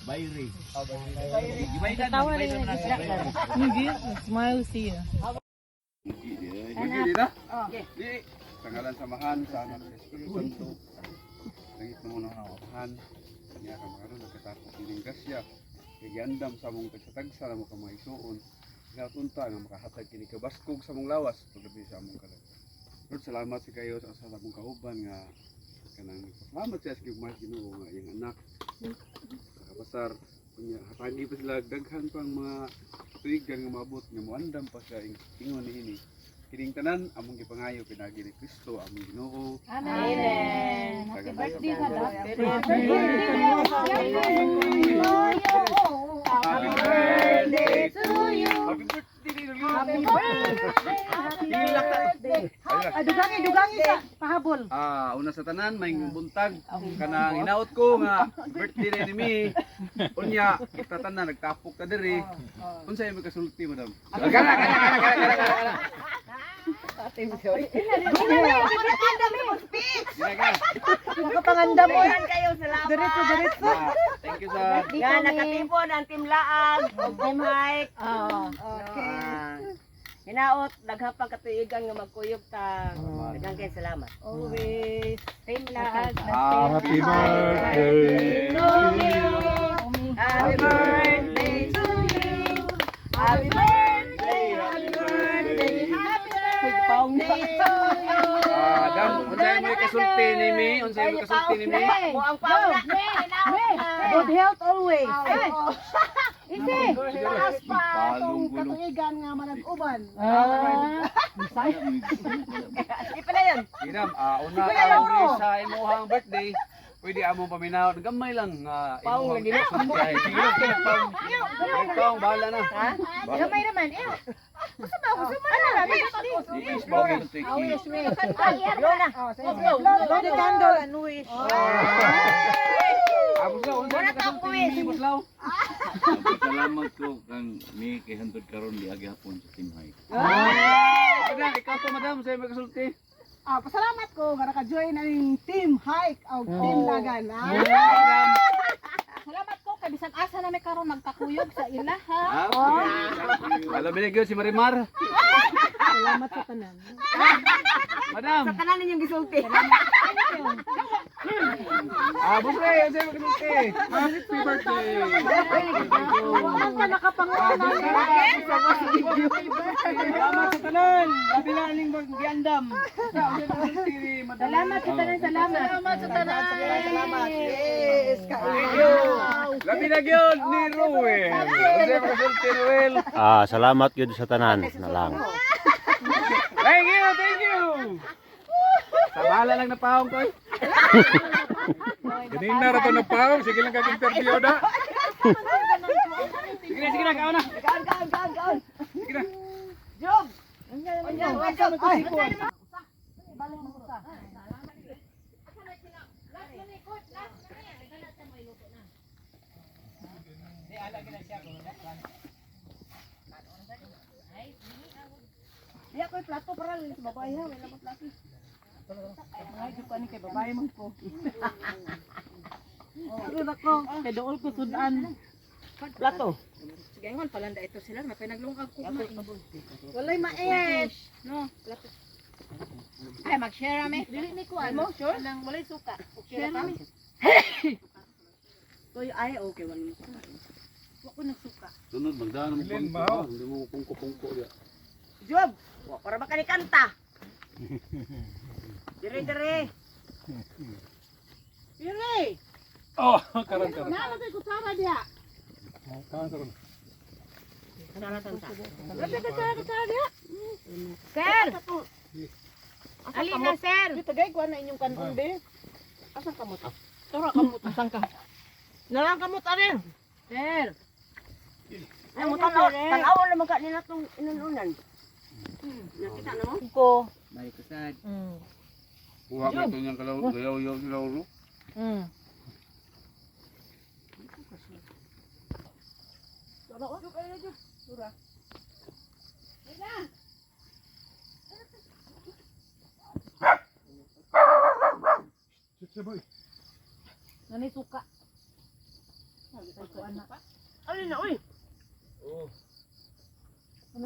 Bayri. Tawa na yun. Hindi. Smile siya. Dito? Di. Tanggalan samahan sa anak sa Espiritu Santo. Langit mo na hawakan. Kanya ka makaroon nagkatapos ng grasya. Kagandam sa mong tagsatagsa na mo ka mga isuon. Natunta nga makahatag kini kabaskog sa mong lawas paglabi sa among kalag. Lord, salamat sa kayo sa among kauban nga kanang salamat sa askig mga Ginoo nga iyang anak. Pasar kunya hatagi pa sila daghan pang mga tuigan nga maabot nga moandam pa sa ingon niini. Kining tanan among gipangayo pinagi ni Kristo among Ginoo. Amen. Happy birthday sa Happy birthday to you. Happy birthday. Happy birthday. Dugangi sa pahabol. Una sa tanan may buntag kanang hinaut ko nga birthday ni mi. Unya kita tanan nagtapok ta diri. Unsay may kasulti madam? Kana. Nakapanganda mo. Kayo, salamat. Diretso. Thank you sa Yan, nakatipon ang Team Laag, o Team Hike. Hinaot, naghapag katuigan nga magkuyog ta. Daghang kayo salamat. Always. Team Laag. Happy birthday to you. Happy birthday to you. Happy birthday, happy birthday, happy birthday to you. Dam, unsay may kasulti ni mi? Unsay may kasulti ni mi? Mo ang pauna. Good health always. Isi, taas pa Palong itong gulo. katuigan nga manag-uban. Di pala yun. Kinam, una ka sa imuhang birthday, pwede among paminaw. Gamay lang nga Paong lagi na. Sige lang, Paong, bahala na. Gamay naman. Ano na, Yes, bagay ng tiki. Lola. Blow the candle and wish. Abos na, unsay may kasulti ni mi, Buslaw? Salamat ko kang may kihantod karon di agi hapon sa Team Hike. Madam, ikaw to madam, unsay may kasulti? Pasalamat ko nga naka-join ng Team Hike o Team Lagan. Madam. Salamat ko kay bisan asa na may karon nagkakuyog sa ila ha. Alam binigyo si Marimar. Salamat sa tanan. Madam. Sa tanan ninyong gisulti. Busre, unsay may kasulti? Happy birthday. Wala pa nakapangalan. Salamat sa tanan. Labi na ning magyandam. Salamat sa tanan, salamat. Salamat sa tanan. Salamat. Yes, Labi na gyud ni Ruel. Unsay may kasulti Ruel? Salamat gyud sa tanan na lang. Thank you. Sa bahala lang na paong ko. Ganina ra to nagpaw, sige lang kag-interview da. Sige na, kao na. Gaan. Sige na. Job. Welcome to Sikon. Iya ko plato para sa babae ha, wala mo plato. Ay, ko ani kay babae mo po. Ano na ko? Kay dool ko sudan. Plato. Sige ngon palanda ito sila, may pinaglungag ko. Walay mais. No, plato. Ay, mag-share kami. Dili ni kuan mo, sure? Nang walay suka. Share kami. Toy ay okay wan mo. Wa ko nagsuka. Sunod magdaan mo Bilin, pangko. mao. Hindi mo pungko-pungko dia. Job. Wa para makanikanta. Dire. Dire. Oh, karon. Nalagay ko tsara dia. Karon. Lagay ko tsara dia. Sir. Ali na sir. Tagay ko na inyong kanon be. Asa kamot? Tara kamot asan ka? Nalang kamot arin. Sir. Ay mo tanaw naman ka nila tong inununan. Nakita na mo? Ko. May kasad. Buha ka ito niyang kalaw-yaw sila uro. Nani suka. Alin na, uy!